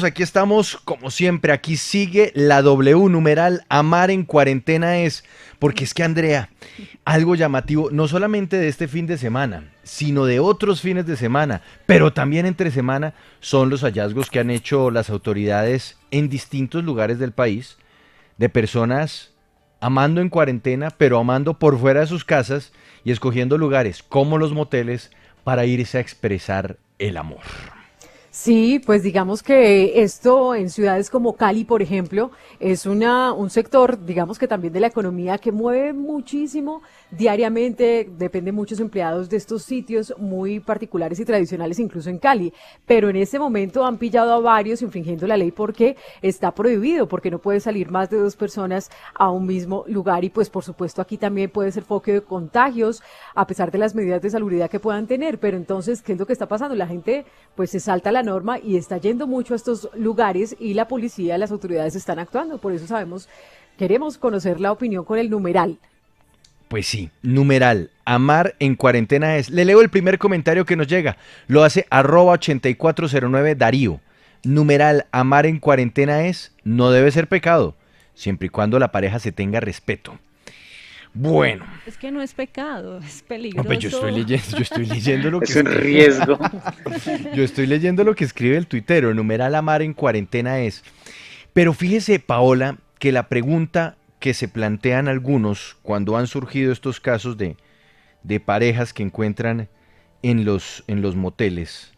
Aquí estamos, como siempre, aquí sigue la W numeral, amar en cuarentena es, porque es que Andrea, algo llamativo, no solamente de este fin de semana, sino de otros fines de semana, pero también entre semana, son los hallazgos que han hecho las autoridades en distintos lugares del país, de personas amando en cuarentena, pero amando por fuera de sus casas y escogiendo lugares como los moteles para irse a expresar el amor. Sí, pues digamos que esto en ciudades como Cali, por ejemplo, es un sector, digamos que también de la economía que mueve muchísimo diariamente, depende de muchos empleados de estos sitios muy particulares y tradicionales, incluso en Cali. Pero en este momento han pillado a varios infringiendo la ley porque está prohibido, porque no puede salir más de dos personas a un mismo lugar y pues por supuesto aquí también puede ser foco de contagios a pesar de las medidas de salubridad que puedan tener. Pero entonces, ¿qué es lo que está pasando? La gente pues se salta la norma y está yendo mucho a estos lugares y la policía, las autoridades están actuando. Por eso queremos conocer la opinión con el numeral. Pues sí, numeral, amar en cuarentena es. Le leo el primer comentario que nos llega. Lo hace @8409 Darío. Numeral, amar en cuarentena es, no debe ser pecado, siempre y cuando la pareja se tenga respeto. Bueno, Es que no es pecado, es no, pues peligroso. yo estoy leyendo lo que Es un escribe. riesgo. Yo estoy leyendo lo que escribe el tuitero. Numeral, amar en cuarentena es. Pero fíjese, Paola, que la pregunta que se plantean algunos cuando han surgido estos casos de parejas que encuentran en los moteles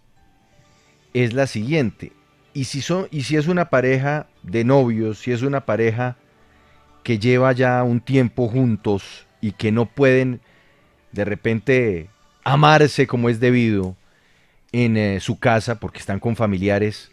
es la siguiente. Y si es una pareja de novios, si es una pareja que lleva ya un tiempo juntos y que no pueden de repente amarse como es debido en su casa porque están con familiares,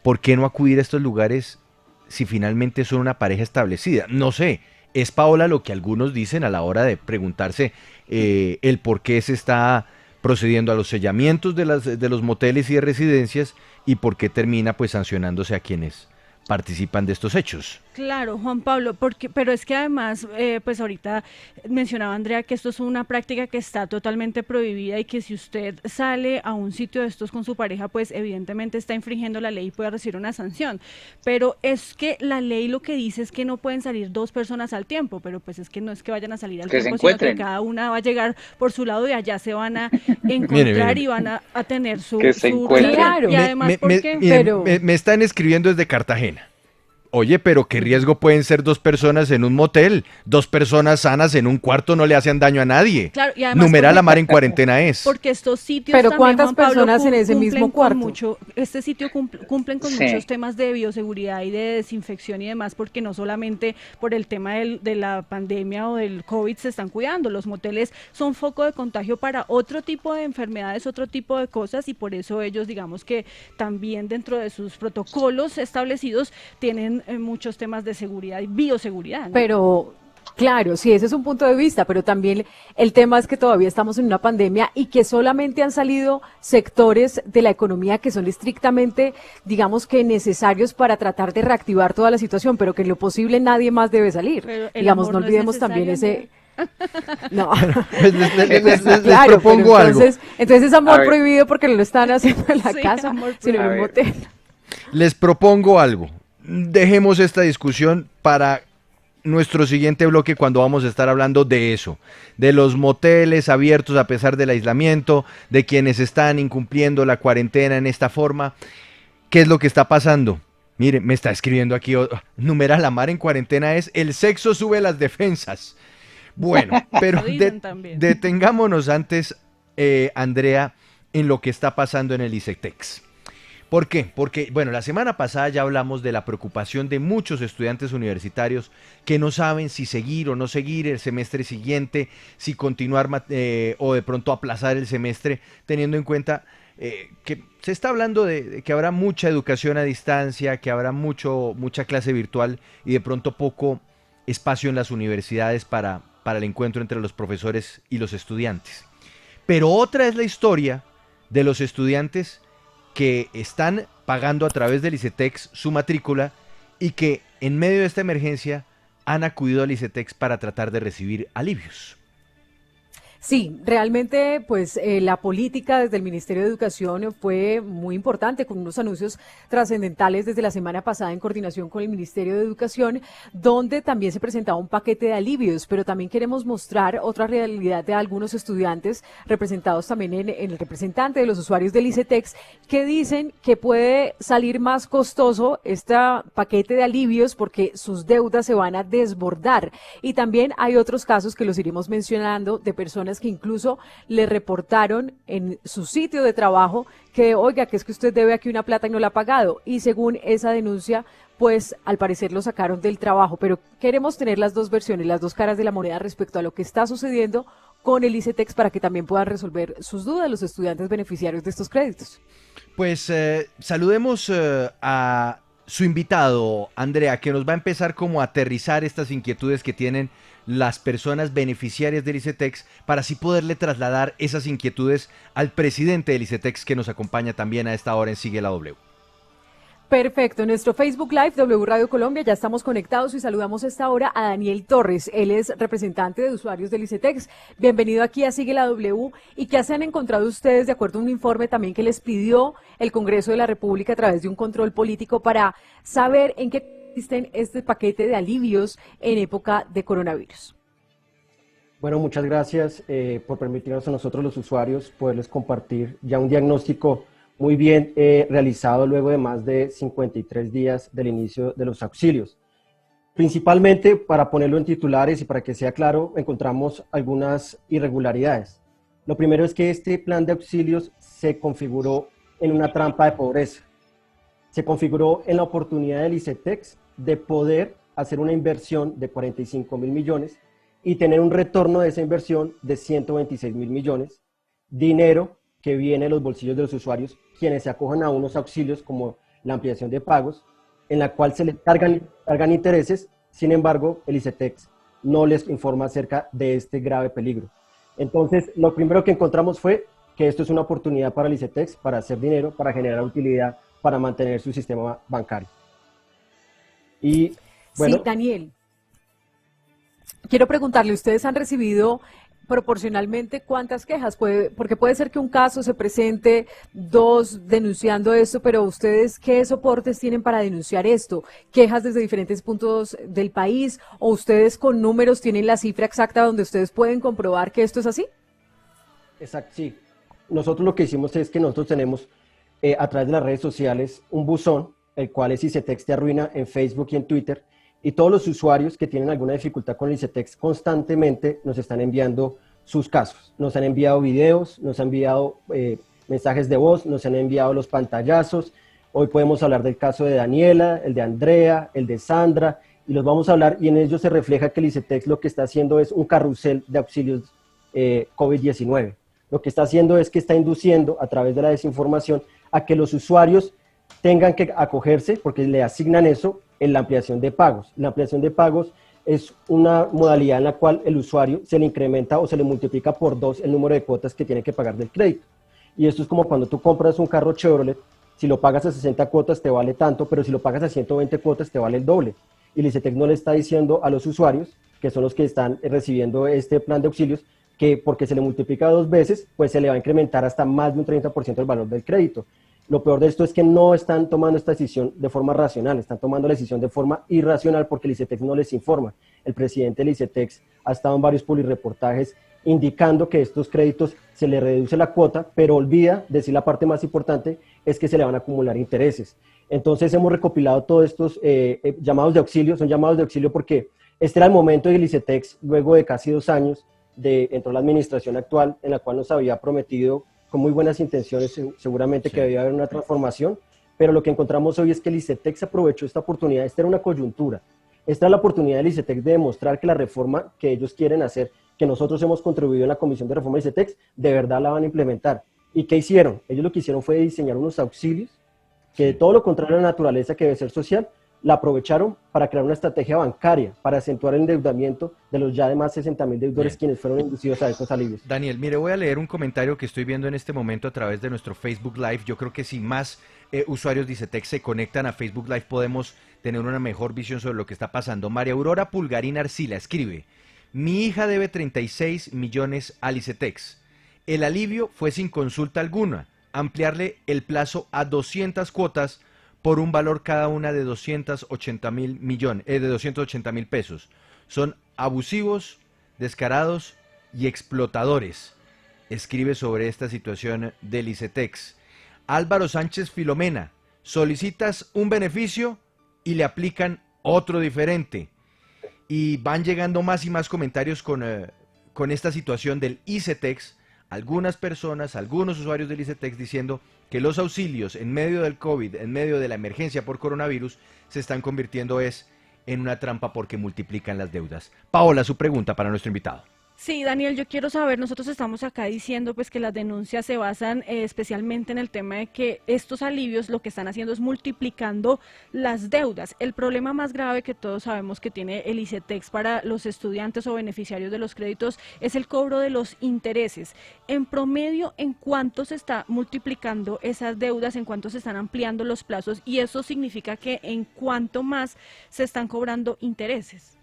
¿por qué no acudir a estos lugares si finalmente son una pareja establecida? No sé, es Paola lo que algunos dicen a la hora de preguntarse el por qué se está procediendo a los sellamientos de los moteles y de residencias y por qué termina pues sancionándose a quienes participan de estos hechos. Claro, Juan Pablo, porque, pero es que además, pues ahorita mencionaba Andrea que esto es una práctica que está totalmente prohibida y que si usted sale a un sitio de estos con su pareja, pues evidentemente está infringiendo la ley y puede recibir una sanción. Pero es que la ley lo que dice es que no pueden salir dos personas al tiempo, pero pues es que no es que vayan a salir al Que se tiempo, sino que encuentren, cada una va a llegar por su lado y allá se van a Mire, encontrar mire, y van a tener que se su relación. encuentren. Y Claro, además, ¿por qué? pero Me están escribiendo desde Cartagena. Oye, pero qué riesgo pueden ser dos personas en un motel. Dos personas sanas en un cuarto no le hacen daño a nadie. Claro, y además Numeral porque amar en cuarentena es. porque estos sitios pero también, ¿cuántas Juan Pablo, personas en ese cumplen mismo con cuarto? mucho, este sitio cumplen con muchos Sí, temas de bioseguridad y de desinfección y demás, porque no solamente por el tema de la pandemia o del COVID se están cuidando, los moteles son foco de contagio para otro tipo de enfermedades, otro tipo de cosas, y por eso ellos, digamos que también dentro de sus protocolos establecidos tienen muchos temas de seguridad y bioseguridad, ¿no? Pero, claro, sí, ese es un punto de vista, pero también el tema es que todavía estamos en una pandemia y que solamente han salido sectores de la economía que son estrictamente, digamos que necesarios para tratar de reactivar toda la situación, pero que en lo posible nadie más debe salir. Pero el Digamos, amor no no es olvidemos también necesario, Andrea. ese... No, Pues les claro, pero propongo algo. entonces es a amor ver, prohibido porque no lo están haciendo en la Sí, casa, amor sino en a un ver. motel. Les propongo algo. Dejemos esta discusión para nuestro siguiente bloque cuando vamos a estar hablando de eso, de los moteles abiertos a pesar del aislamiento, de quienes están incumpliendo la cuarentena en esta forma. ¿Qué es lo que está pasando? Mire, me está escribiendo aquí, numeral amar en cuarentena es el sexo sube las defensas. Bueno, pero Lo dicen también. detengámonos antes, Andrea, en lo que está pasando en el ICETEX. ¿Por qué? Porque, bueno, la semana pasada ya hablamos de la preocupación de muchos estudiantes universitarios que no saben si seguir o no seguir el semestre siguiente, si continuar o de pronto aplazar el semestre, teniendo en cuenta que se está hablando de que habrá mucha educación a distancia, que habrá mucha clase virtual y de pronto poco espacio en las universidades para el encuentro entre los profesores y los estudiantes. Pero otra es la historia de los estudiantes que están pagando a través del ICETEX su matrícula y que en medio de esta emergencia han acudido al ICETEX para tratar de recibir alivios. Sí, realmente, pues la política desde el Ministerio de Educación fue muy importante, con unos anuncios trascendentales desde la semana pasada en coordinación con el Ministerio de Educación, donde también se presentaba un paquete de alivios, pero también queremos mostrar otra realidad de algunos estudiantes, representados también en el representante de los usuarios del ICETEX, que dicen que puede salir más costoso este paquete de alivios porque sus deudas se van a desbordar. Y también hay otros casos que los iremos mencionando de personas que incluso le reportaron en su sitio de trabajo que, oiga, que es que usted debe aquí una plata y no la ha pagado. Y según esa denuncia, pues al parecer lo sacaron del trabajo. Pero queremos tener las dos versiones, las dos caras de la moneda respecto a lo que está sucediendo con el ICETEX para que también puedan resolver sus dudas los estudiantes beneficiarios de estos créditos. Pues saludemos a su invitado, Andrea, que nos va a empezar como a aterrizar estas inquietudes que tienen las personas beneficiarias del ICETEX para así poderle trasladar esas inquietudes al presidente del ICETEX que nos acompaña también a esta hora en Sigue la W. Perfecto, en nuestro Facebook Live W Radio Colombia ya estamos conectados y saludamos a esta hora a Daniel Torres. Él es representante de usuarios del ICETEX. Bienvenido aquí a Sigue la W. ¿Y qué se han encontrado ustedes de acuerdo a un informe también que les pidió el Congreso de la República a través de un control político para saber en qué consiste este paquete de alivios en época de coronavirus? Bueno, muchas gracias por permitirnos a nosotros los usuarios poderles compartir ya un diagnóstico muy bien realizado luego de más de 53 días del inicio de los auxilios. Principalmente, para ponerlo en titulares y para que sea claro, encontramos algunas irregularidades. Lo primero es que este plan de auxilios se configuró en una trampa de pobreza. Se configuró en la oportunidad del ICETEX de poder hacer una inversión de 45.000 millones y tener un retorno de esa inversión de 126.000 millones, dinero que viene de los bolsillos de los usuarios, quienes se acojan a unos auxilios como la ampliación de pagos, en la cual se les cargan intereses. Sin embargo, el ICETEX no les informa acerca de este grave peligro. Entonces, lo primero que encontramos fue que esto es una oportunidad para el ICETEX, para hacer dinero, para generar utilidad, para mantener su sistema bancario. Y, bueno, sí, Daniel, quiero preguntarle, ¿ustedes han recibido proporcionalmente cuántas quejas? Porque puede ser que un caso se presente, dos denunciando esto, pero ustedes, ¿qué soportes tienen para denunciar esto? ¿Quejas desde diferentes puntos del país? ¿O ustedes con números tienen la cifra exacta donde ustedes pueden comprobar que esto es así? Exacto, sí. Nosotros lo que hicimos es que nosotros tenemos a través de las redes sociales un buzón, el cual es ICETEX Te Arruina en Facebook y en Twitter, y todos los usuarios que tienen alguna dificultad con el ICETEX constantemente nos están enviando sus casos. Nos han enviado videos, nos han enviado mensajes de voz, nos han enviado los pantallazos. Hoy podemos hablar del caso de Daniela, el de Andrea, el de Sandra, y los vamos a hablar, y en ellos se refleja que el ICETEX lo que está haciendo es un carrusel de auxilios COVID-19. Lo que está haciendo es que está induciendo a través de la desinformación a que los usuarios tengan que acogerse, porque le asignan eso, en la ampliación de pagos. La ampliación de pagos es una modalidad en la cual el usuario se le incrementa o se le multiplica por 2 el número de cuotas que tiene que pagar del crédito. Y esto es como cuando tú compras un carro Chevrolet, si lo pagas a 60 cuotas te vale tanto, pero si lo pagas a 120 cuotas te vale el doble. Y el ICETEX no le está diciendo a los usuarios, que son los que están recibiendo este plan de auxilios, que porque se le multiplica 2 veces, pues se le va a incrementar hasta más de un 30% el valor del crédito. Lo peor de esto es que no están tomando esta decisión de forma racional, están tomando la decisión de forma irracional porque el ICETEX no les informa. El presidente del ICETEX ha estado en varios publireportajes indicando que estos créditos se le reduce la cuota, pero olvida decir la parte más importante, es que se le van a acumular intereses. Entonces hemos recopilado todos estos llamados de auxilio, son llamados de auxilio porque este era el momento del ICETEX, luego de casi 2 años, entró la administración actual, en la cual nos había prometido con muy buenas intenciones, seguramente que debía haber una transformación, pero lo que encontramos hoy es que el ICETEX aprovechó esta oportunidad. Esta era una coyuntura, esta es la oportunidad del ICETEX de demostrar que la reforma que ellos quieren hacer, que nosotros hemos contribuido en la Comisión de Reforma del ICETEX, de verdad la van a implementar. ¿Y qué hicieron? Ellos lo que hicieron fue diseñar unos auxilios que, de todo lo contrario a la naturaleza que debe ser social, la aprovecharon para crear una estrategia bancaria, para acentuar el endeudamiento de los ya de más 60.000 deudores. Bien, quienes fueron inducidos a estos alivios. Daniel, mire, voy a leer un comentario que estoy viendo en este momento a través de nuestro Facebook Live. Yo creo que si más usuarios de ICETEX se conectan a Facebook Live podemos tener una mejor visión sobre lo que está pasando. María Aurora Pulgarín Arcila escribe: Mi hija debe 36 millones al ICETEX. El alivio fue sin consulta alguna, ampliarle el plazo a 200 cuotas por un valor cada una de 280.000 pesos. Son abusivos, descarados y explotadores. Escribe sobre esta situación del ICETEX. Álvaro Sánchez Filomena, solicitas un beneficio y le aplican otro diferente. Y van llegando más y más comentarios con esta situación del ICETEX. Algunas personas, algunos usuarios del ICETEX diciendo que los auxilios en medio del COVID, en medio de la emergencia por coronavirus, se están convirtiendo en una trampa porque multiplican las deudas. Paola, su pregunta para nuestro invitado. Sí, Daniel, yo quiero saber, nosotros estamos acá diciendo pues que las denuncias se basan especialmente en el tema de que estos alivios lo que están haciendo es multiplicando las deudas. El problema más grave que todos sabemos que tiene el ICETEX para los estudiantes o beneficiarios de los créditos es el cobro de los intereses. En promedio, ¿en cuánto se está multiplicando esas deudas? ¿En cuánto se están ampliando los plazos? Y eso significa que en cuánto más se están cobrando intereses.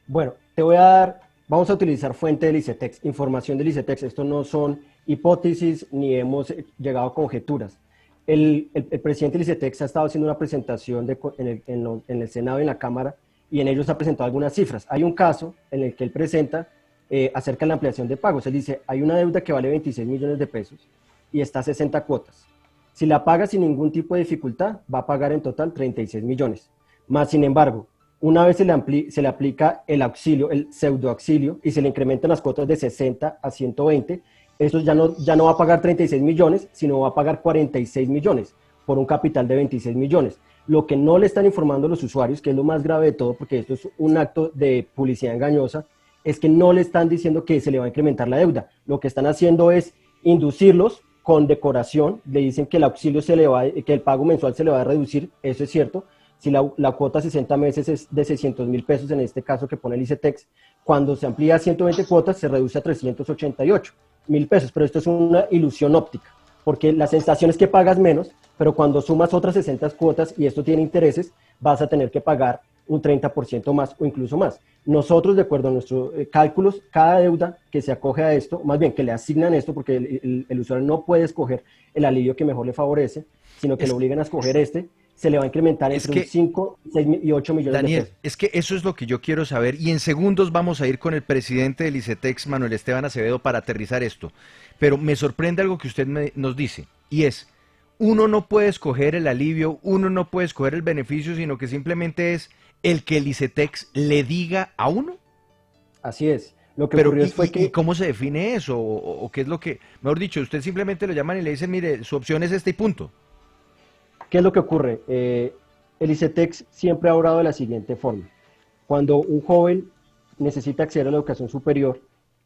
Bueno, te voy a dar... Vamos a utilizar fuente del ICETEX, información del ICETEX. Esto no son hipótesis ni hemos llegado a conjeturas. El presidente del ICETEX ha estado haciendo una presentación en el Senado y en la Cámara y en ellos ha presentado algunas cifras. Hay un caso en el que él presenta acerca de la ampliación de pagos. Él dice, hay una deuda que vale 26 millones de pesos y está a 60 cuotas. Si la paga sin ningún tipo de dificultad, va a pagar en total 36 millones. Más sin embargo, una vez se le aplica el auxilio, el pseudoauxilio, y se le incrementan las cuotas de 60 a 120, eso ya no va a pagar 36 millones, sino va a pagar 46 millones por un capital de 26 millones. Lo que no le están informando a los usuarios, que es lo más grave de todo, porque esto es un acto de publicidad engañosa, es que no le están diciendo que se le va a incrementar la deuda. Lo que están haciendo es inducirlos con decoración, le dicen que el auxilio que el pago mensual se le va a reducir, eso es cierto. Si la cuota a 60 meses es de 600.000 pesos, en este caso que pone el ICETEX, cuando se amplía a 120 cuotas se reduce a 388.000 pesos, pero esto es una ilusión óptica, porque la sensación es que pagas menos, pero cuando sumas otras 60 cuotas y esto tiene intereses, vas a tener que pagar un 30% más o incluso más. Nosotros, de acuerdo a nuestros cálculos, cada deuda que se acoge a esto, más bien que le asignan esto, porque el usuario no puede escoger el alivio que mejor le favorece, sino que le obligan a escoger se le va a incrementar entre 5, 6 y 8 millones de pesos. Daniel, es que eso es lo que yo quiero saber y en segundos vamos a ir con el presidente del ICETEX, Manuel Esteban Acevedo, para aterrizar esto. Pero me sorprende algo que usted nos dice y es, uno no puede escoger el alivio, uno no puede escoger el beneficio, sino que simplemente es el que el ICETEX le diga a uno. Así es. Lo que ocurrió fue que... ¿Y cómo se define eso? ¿O qué es lo que...? Mejor dicho, usted simplemente lo llaman y le dicen, mire, su opción es esta y punto. ¿Qué es lo que ocurre? El ICETEX siempre ha obrado de la siguiente forma. Cuando un joven necesita acceder a la educación superior,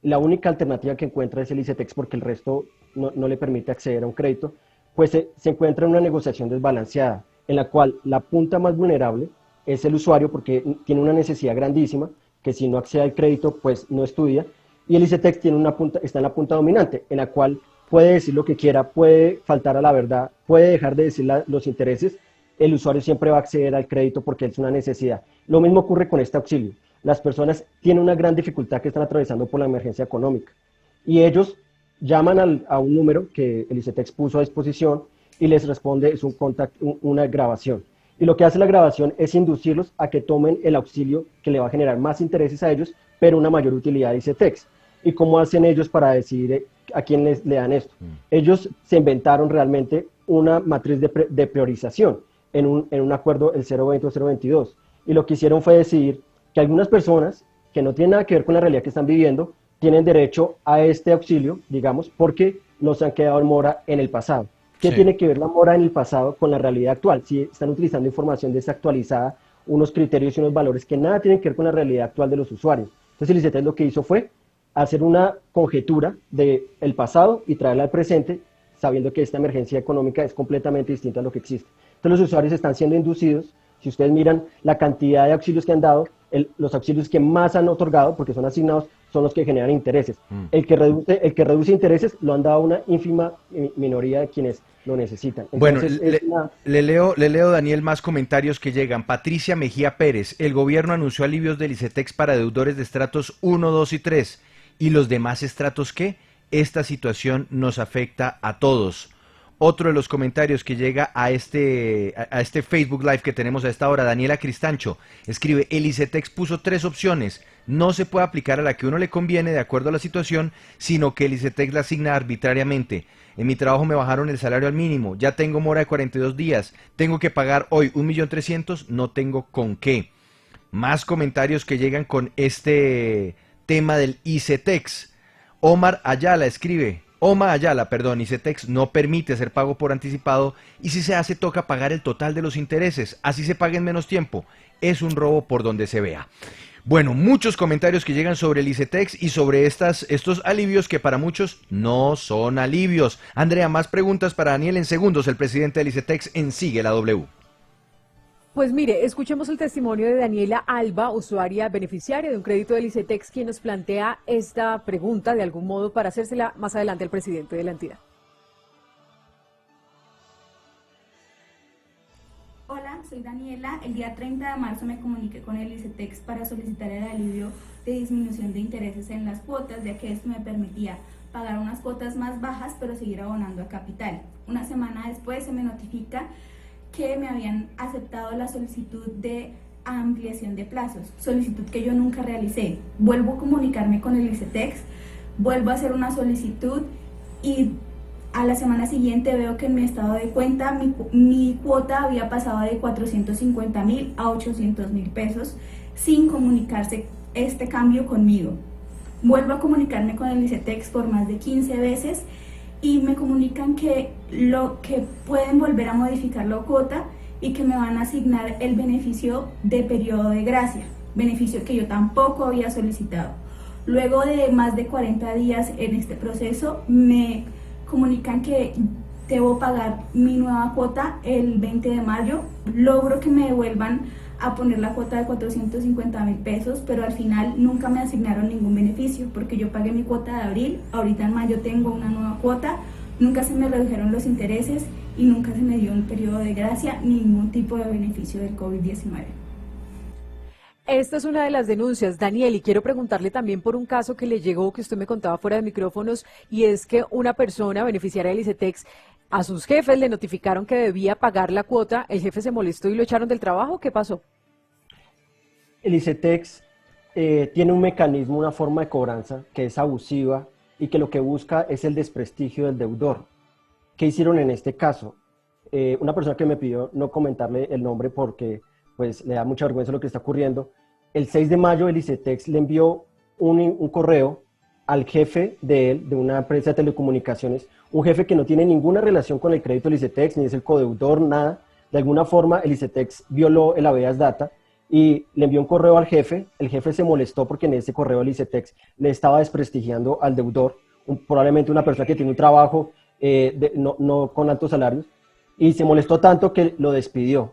la única alternativa que encuentra es el ICETEX porque el resto no le permite acceder a un crédito, pues se encuentra en una negociación desbalanceada, en la cual la punta más vulnerable es el usuario porque tiene una necesidad grandísima, que si no accede al crédito, pues no estudia, y el ICETEX está en la punta dominante, en la cual puede decir lo que quiera, puede faltar a la verdad, puede dejar de decir los intereses, el usuario siempre va a acceder al crédito porque es una necesidad. Lo mismo ocurre con este auxilio. Las personas tienen una gran dificultad que están atravesando por la emergencia económica y ellos llaman a un número que el ICETEX puso a disposición y les responde, es una grabación. Y lo que hace la grabación es inducirlos a que tomen el auxilio que le va a generar más intereses a ellos, pero una mayor utilidad de ICETEX. ¿Y cómo hacen ellos para decidir a quién le dan esto? Ellos se inventaron realmente una matriz de priorización en un acuerdo, el 020 o 022. Y lo que hicieron fue decidir que algunas personas que no tienen nada que ver con la realidad que están viviendo tienen derecho a este auxilio, digamos, porque no se han quedado en mora en el pasado. ¿Qué tiene que ver la mora en el pasado con la realidad actual? Si están utilizando información desactualizada, unos criterios y unos valores que nada tienen que ver con la realidad actual de los usuarios. Entonces el ICETEX lo que hizo fue hacer una conjetura del pasado y traerla al presente, sabiendo que esta emergencia económica es completamente distinta a lo que existe. Entonces los usuarios están siendo inducidos, si ustedes miran la cantidad de auxilios que han dado, los auxilios que más han otorgado, porque son asignados, son los que generan intereses. Mm. El que reduce intereses lo han dado a una ínfima minoría de quienes lo necesitan. Bueno, Entonces, le leo, Daniel, más comentarios que llegan. Patricia Mejía Pérez, el gobierno anunció alivios del ICETEX para deudores de estratos 1, 2 y 3. ¿Y los demás estratos qué? Esta situación nos afecta a todos. Otro de los comentarios que llega a este Facebook Live que tenemos a esta hora, Daniela Cristancho, escribe, el ICETEX puso 3 opciones, no se puede aplicar a la que uno le conviene de acuerdo a la situación, sino que el ICETEX la asigna arbitrariamente. En mi trabajo me bajaron el salario al mínimo, ya tengo mora de 42 días, tengo que pagar hoy 1.300.000, no tengo con qué. Más comentarios que llegan con este tema del ICETEX. Omar Ayala, ICETEX no permite hacer pago por anticipado y si se hace toca pagar el total de los intereses, así se paga en menos tiempo. Es un robo por donde se vea. Bueno, muchos comentarios que llegan sobre el ICETEX y sobre estos alivios que para muchos no son alivios. Andrea, más preguntas para Daniel en segundos, el presidente del ICETEX en Sigue la W. Pues mire, escuchemos el testimonio de Daniela Alba, usuaria beneficiaria de un crédito del ICETEX, quien nos plantea esta pregunta de algún modo para hacérsela más adelante al presidente de la entidad. Hola, soy Daniela. El día 30 de marzo me comuniqué con el ICETEX para solicitar el alivio de disminución de intereses en las cuotas, ya que esto me permitía pagar unas cuotas más bajas, pero seguir abonando a capital. Una semana después se me notifica que me habían aceptado la solicitud de ampliación de plazos, solicitud que yo nunca realicé. Vuelvo a comunicarme con el ICETEX, vuelvo a hacer una solicitud y a la semana siguiente veo que en mi estado de cuenta mi cuota había pasado de 450.000 a 800.000 pesos sin comunicarse este cambio conmigo. Vuelvo a comunicarme con el ICETEX por más de 15 veces y me comunican que pueden volver a modificar la cuota y que me van a asignar el beneficio de periodo de gracia, beneficio que yo tampoco había solicitado. Luego de más de 40 días en este proceso, me comunican que debo pagar mi nueva cuota el 20 de mayo. Logro que me devuelvan a poner la cuota de 450.000 pesos, pero al final nunca me asignaron ningún beneficio porque yo pagué mi cuota de abril, ahorita en mayo tengo una nueva cuota, nunca se me redujeron los intereses y nunca se me dio un periodo de gracia ni ningún tipo de beneficio del COVID-19. Esta es una de las denuncias, Daniel, y quiero preguntarle también por un caso que le llegó, que usted me contaba fuera de micrófonos, y es que una persona beneficiaria del ICETEX, a sus jefes le notificaron que debía pagar la cuota, el jefe se molestó y lo echaron del trabajo. ¿Qué pasó? El ICETEX tiene un mecanismo, una forma de cobranza que es abusiva y que lo que busca es el desprestigio del deudor. ¿Qué hicieron en este caso? Una persona que me pidió no comentarle el nombre porque pues le da mucha vergüenza lo que está ocurriendo. El 6 de mayo el ICETEX le envió un correo al jefe de él, de una empresa de telecomunicaciones, un jefe que no tiene ninguna relación con el crédito del ICETEX, ni es el codeudor, nada. De alguna forma el ICETEX violó el habeas data y le envió un correo al jefe. El jefe se molestó porque en ese correo el ICETEX le estaba desprestigiando al deudor, probablemente una persona que tiene un trabajo no con altos salarios, y se molestó tanto que lo despidió.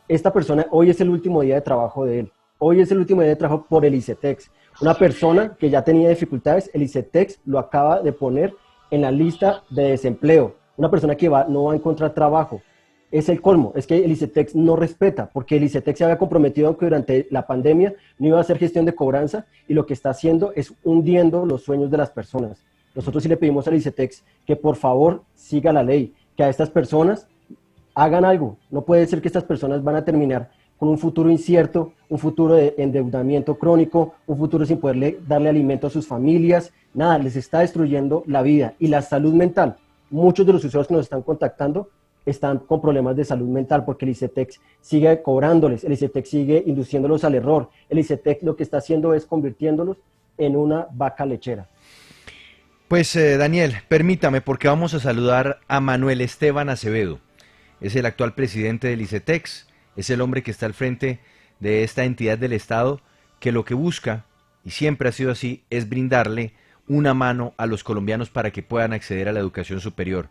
Esta persona, hoy es el último día de trabajo de él. Hoy es el último día de trabajo por el ICETEX. Una persona que ya tenía dificultades, el ICETEX lo acaba de poner en la lista de desempleo. Una persona que no va a encontrar trabajo. Es el colmo, es que el ICETEX no respeta, porque el ICETEX se había comprometido que durante la pandemia no iba a hacer gestión de cobranza y lo que está haciendo es hundiendo los sueños de las personas. Nosotros sí le pedimos al ICETEX que por favor siga la ley, que a estas personas hagan algo. No puede ser que estas personas van a terminar con un futuro incierto, un futuro de endeudamiento crónico, un futuro sin poderle darle alimento a sus familias. Nada, les está destruyendo la vida y la salud mental. Muchos de los usuarios que nos están contactando están con problemas de salud mental porque el ICETEX sigue cobrándoles, el ICETEX sigue induciéndolos al error. El ICETEX lo que está haciendo es convirtiéndolos en una vaca lechera. Pues Daniel, permítame porque vamos a saludar a Manuel Esteban Acevedo. Es el actual presidente del ICETEX, es el hombre que está al frente de esta entidad del Estado que lo que busca, y siempre ha sido así, es brindarle una mano a los colombianos para que puedan acceder a la educación superior.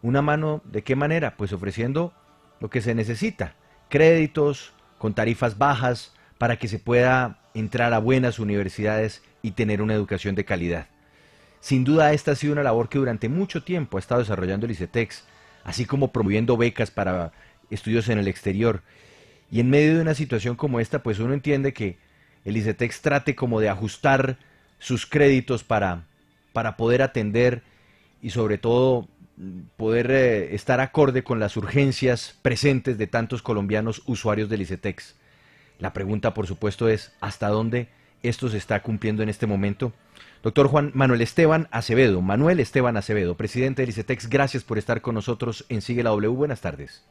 ¿Una mano de qué manera? Pues ofreciendo lo que se necesita, créditos con tarifas bajas para que se pueda entrar a buenas universidades y tener una educación de calidad. Sin duda esta ha sido una labor que durante mucho tiempo ha estado desarrollando el ICETEX, así como promoviendo becas para estudios en el exterior. Y en medio de una situación como esta, pues uno entiende que el ICETEX trate como de ajustar sus créditos para poder atender y sobre todo poder estar acorde con las urgencias presentes de tantos colombianos usuarios del ICETEX. La pregunta, por supuesto, es ¿hasta dónde esto se está cumpliendo en este momento? Doctor Manuel Esteban Acevedo, presidente del ICETEX, gracias por estar con nosotros en Sigue la W. Buenas tardes.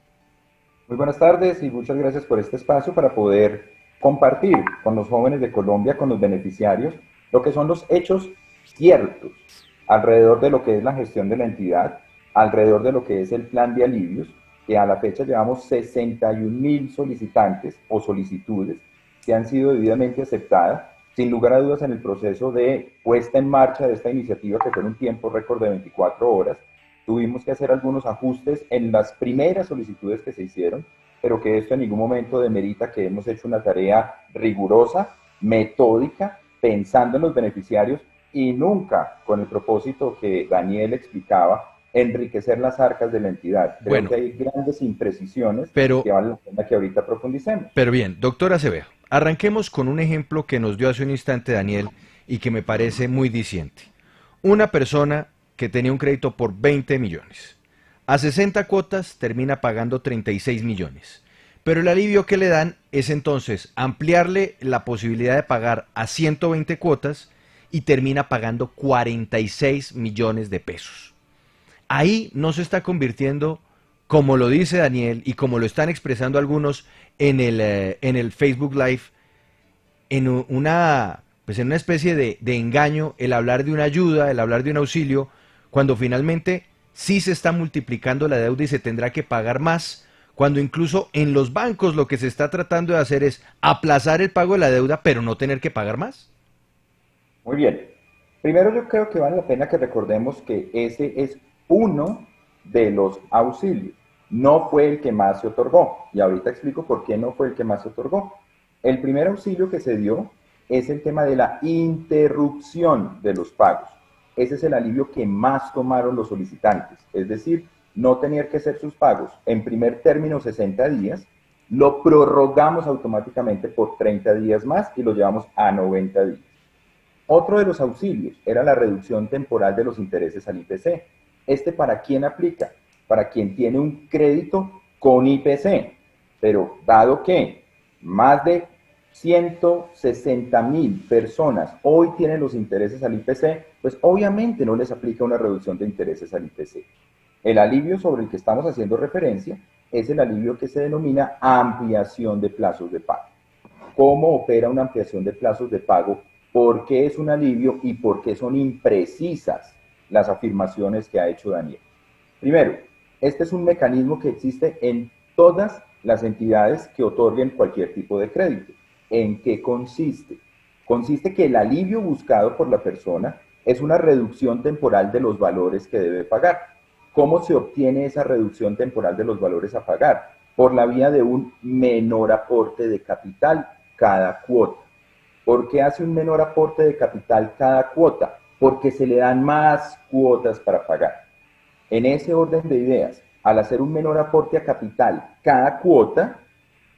Muy buenas tardes y muchas gracias por este espacio para poder compartir con los jóvenes de Colombia, con los beneficiarios, lo que son los hechos ciertos alrededor de lo que es la gestión de la entidad, alrededor de lo que es el plan de alivios, que a la fecha llevamos 61.000 solicitantes o solicitudes que han sido debidamente aceptadas, sin lugar a dudas en el proceso de puesta en marcha de esta iniciativa, que fue en un tiempo récord de 24 horas. Tuvimos que hacer algunos ajustes en las primeras solicitudes que se hicieron, pero que esto en ningún momento demerita que hemos hecho una tarea rigurosa, metódica, pensando en los beneficiarios y nunca con el propósito que Daniel explicaba, enriquecer las arcas de la entidad. Creo que hay grandes imprecisiones que vale la pena que ahorita profundicemos. Pero bien, doctor Acevedo, arranquemos con un ejemplo que nos dio hace un instante Daniel y que me parece muy diciente. Una persona que tenía un crédito por 20 millones. A 60 cuotas termina pagando 36 millones. Pero el alivio que le dan es entonces ampliarle la posibilidad de pagar a 120 cuotas y termina pagando 46 millones de pesos. Ahí no se está convirtiendo, como lo dice Daniel y como lo están expresando algunos en el Facebook Live, en una especie de engaño el hablar de una ayuda, el hablar de un auxilio, cuando finalmente sí se está multiplicando la deuda y se tendrá que pagar más, cuando incluso en los bancos lo que se está tratando de hacer es aplazar el pago de la deuda, pero no tener que pagar más. Muy bien. Primero yo creo que vale la pena que recordemos que ese es uno de los auxilios. No fue el que más se otorgó. Y ahorita explico por qué no fue el que más se otorgó. El primer auxilio que se dio es el tema de la interrupción de los pagos. Ese es el alivio que más tomaron los solicitantes. Es decir, no tener que hacer sus pagos en primer término 60 días, lo prorrogamos automáticamente por 30 días más y lo llevamos a 90 días. Otro de los auxilios era la reducción temporal de los intereses al IPC. ¿Para quién aplica? Para quien tiene un crédito con IPC. Pero dado que más de 160.000 personas hoy tienen los intereses al IPC, pues obviamente no les aplica una reducción de intereses al IPC. El alivio sobre el que estamos haciendo referencia es el alivio que se denomina ampliación de plazos de pago. ¿Cómo opera una ampliación de plazos de pago? ¿Por qué es un alivio y por qué son imprecisas las afirmaciones que ha hecho Daniel? Primero, este es un mecanismo que existe en todas las entidades que otorguen cualquier tipo de crédito. ¿En qué consiste? Consiste que el alivio buscado por la persona es una reducción temporal de los valores que debe pagar. ¿Cómo se obtiene esa reducción temporal de los valores a pagar? Por la vía de un menor aporte de capital cada cuota. ¿Por qué hace un menor aporte de capital cada cuota? Porque se le dan más cuotas para pagar. En ese orden de ideas, al hacer un menor aporte a capital cada cuota,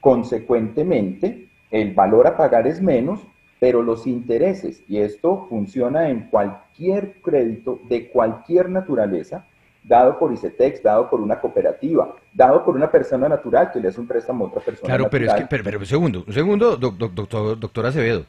consecuentemente, el valor a pagar es menos, pero los intereses, y esto funciona en cualquier crédito de cualquier naturaleza, dado por ICETEX, dado por una cooperativa, dado por una persona natural que le hace un préstamo a otra persona natural. Claro, pero un segundo, doctor Acevedo,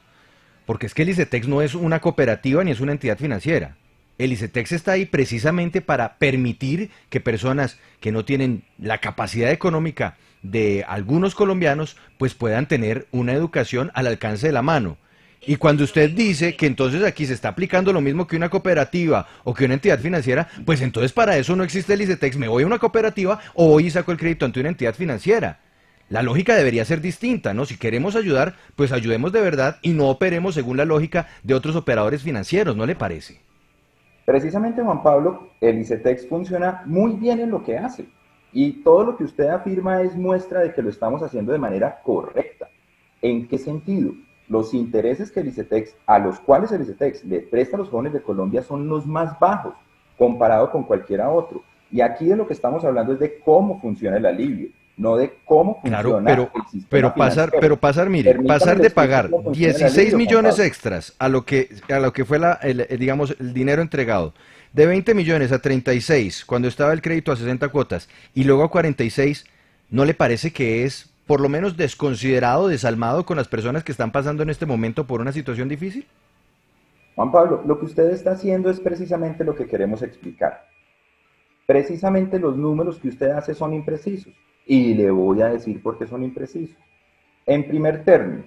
porque es que el ICETEX no es una cooperativa ni es una entidad financiera. El ICETEX está ahí precisamente para permitir que personas que no tienen la capacidad económica de algunos colombianos, pues puedan tener una educación al alcance de la mano. Y cuando usted dice que entonces aquí se está aplicando lo mismo que una cooperativa o que una entidad financiera, pues entonces para eso no existe el ICETEX. Me voy a una cooperativa o voy y saco el crédito ante una entidad financiera. La lógica debería ser distinta, ¿no? Si queremos ayudar, pues ayudemos de verdad y no operemos según la lógica de otros operadores financieros, ¿no le parece? Precisamente, Juan Pablo, el ICETEX funciona muy bien en lo que hace. Y todo lo que usted afirma es muestra de que lo estamos haciendo de manera correcta. ¿En qué sentido? los intereses que el ICETEX, a los cuales el ICETEX le presta a los jóvenes de Colombia son los más bajos comparado con cualquiera otro. Y aquí de lo que estamos hablando es de cómo funciona el alivio, no de cómo Claro, funciona el sistema pero pasar, financiero. mire, Permítame pasar le de explico pagar cómo funciona el 16 alivio, Juan millones Pablo. extras a lo que fue digamos, el dinero entregado, de 20 millones a 36, cuando estaba el crédito a 60 cuotas, y luego a 46, ¿no le parece que es por lo menos desconsiderado, desalmado con las personas que están pasando en este momento por una situación difícil? Juan Pablo, lo que usted está haciendo es precisamente lo que queremos explicar. Precisamente los números que usted hace son imprecisos. Y le voy a decir por qué son imprecisos. En primer término,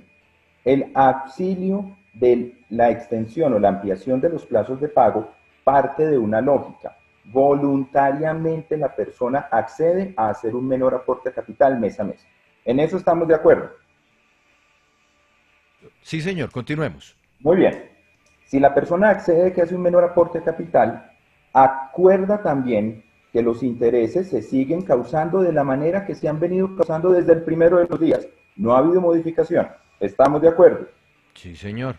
el auxilio de la extensión o la ampliación de los plazos de pago parte de una lógica. Voluntariamente la persona accede a hacer un menor aporte a capital mes a mes. En eso estamos de acuerdo. Sí, señor, continuemos. Muy bien. Si la persona accede que hace un menor aporte a capital, acuerda también que los intereses se siguen causando de la manera que se han venido causando desde el primero de los días. No ha habido modificación. ¿Estamos de acuerdo? Sí, señor.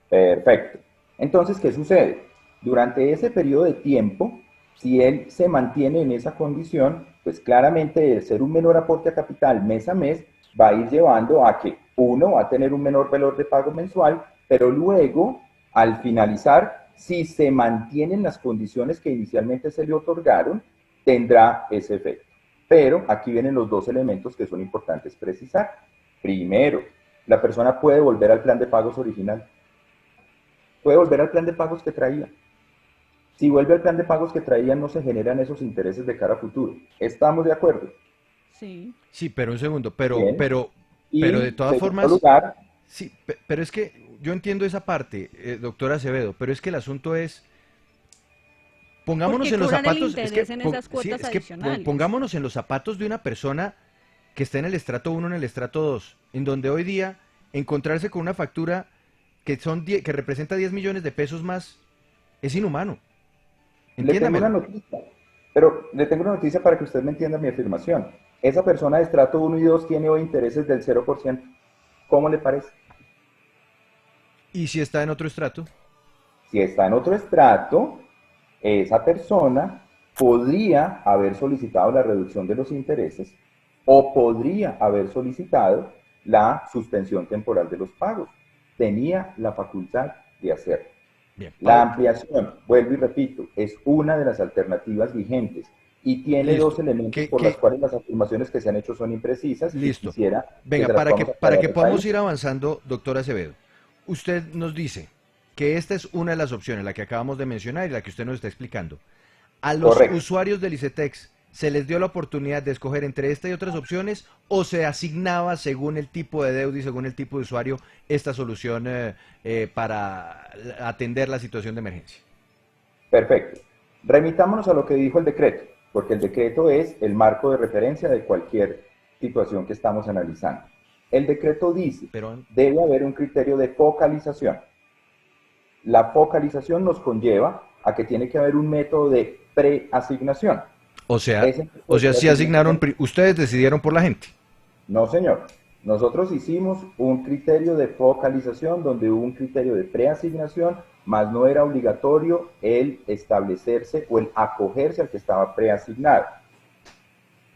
Perfecto. Entonces, ¿qué sucede? Durante ese periodo de tiempo, si él se mantiene en esa condición, pues claramente el ser un menor aporte a capital mes a mes va a ir llevando a que uno va a tener un menor valor de pago mensual, pero luego, al finalizar, si se mantienen las condiciones que inicialmente se le otorgaron, tendrá ese efecto. Pero aquí vienen los dos elementos que son importantes precisar. Primero, la persona puede volver al plan de pagos original. Puede volver al plan de pagos que traía. Si vuelve al plan de pagos que traía, no se generan esos intereses de cara a futuro. ¿Estamos de acuerdo? Sí. Sí, pero un segundo, Bien. pero Y, de todas en formas, segundo lugar, sí, pero es que yo entiendo esa parte, doctora Acevedo, pero es que el asunto es, pongámonos Porque en los cobran el zapatos, interés en esas sí, cuotas es que adicionales. pongámonos en los zapatos de una persona que está en el estrato 1, en el estrato 2, en donde hoy día encontrarse con una factura que representa 10 millones de pesos más es inhumano. le tengo una Entiéndamelo. noticia, pero le tengo una noticia para que usted me entienda mi afirmación. Esa persona de estrato 1 y 2 tiene hoy intereses del 0%. ¿Cómo le parece? ¿Y si está en otro estrato? Si está en otro estrato, esa persona podría haber solicitado la reducción de los intereses o podría haber solicitado la suspensión temporal de los pagos. Tenía la facultad de hacerlo. Bien. La ampliación, vuelvo y repito, es una de las alternativas vigentes y tiene Listo. dos elementos ¿Qué- por qué- las cuales las afirmaciones que se han hecho son imprecisas. Listo. Y quisiera Venga, se las para que podamos aclarar al podamos país. ir avanzando, doctora Acevedo, usted nos dice que esta es una de las opciones, la que acabamos de mencionar y la que usted nos está explicando. ¿A los Correcto. usuarios del ICETEX se les dio la oportunidad de escoger entre esta y otras opciones o se asignaba según el tipo de deuda y según el tipo de usuario esta solución para atender la situación de emergencia? Perfecto. Remitámonos a lo que dijo el decreto, porque el decreto es el marco de referencia de cualquier situación que estamos analizando. El decreto dice, Pero debe haber un criterio de focalización. La focalización nos conlleva a que tiene que haber un método de preasignación. o sea, Ese método de sí asignaron, preasignación- ustedes decidieron por la gente. No, señor. Nosotros hicimos un criterio de focalización donde hubo un criterio de preasignación, más no era obligatorio el establecerse o el acogerse al que estaba preasignado.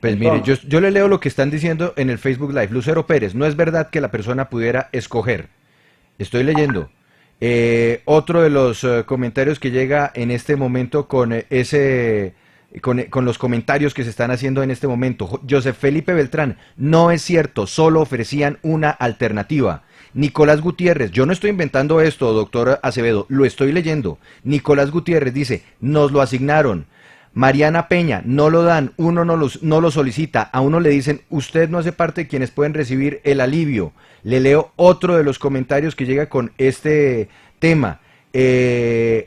Pues mire, Entonces, yo le leo lo que están diciendo en el Facebook Live. Lucero Pérez, no es verdad que la persona pudiera escoger. Estoy leyendo. Otro de los comentarios que llega en este momento con los comentarios que se están haciendo en este momento. Joseph Felipe Beltrán, no es cierto, solo ofrecían una alternativa. Nicolás Gutiérrez, yo no estoy inventando esto, doctor Acevedo, lo estoy leyendo. Nicolás Gutiérrez dice, nos lo asignaron. Mariana Peña, no lo dan, uno no lo solicita, a uno le dicen, usted no hace parte de quienes pueden recibir el alivio. Le leo otro de los comentarios que llega con este tema.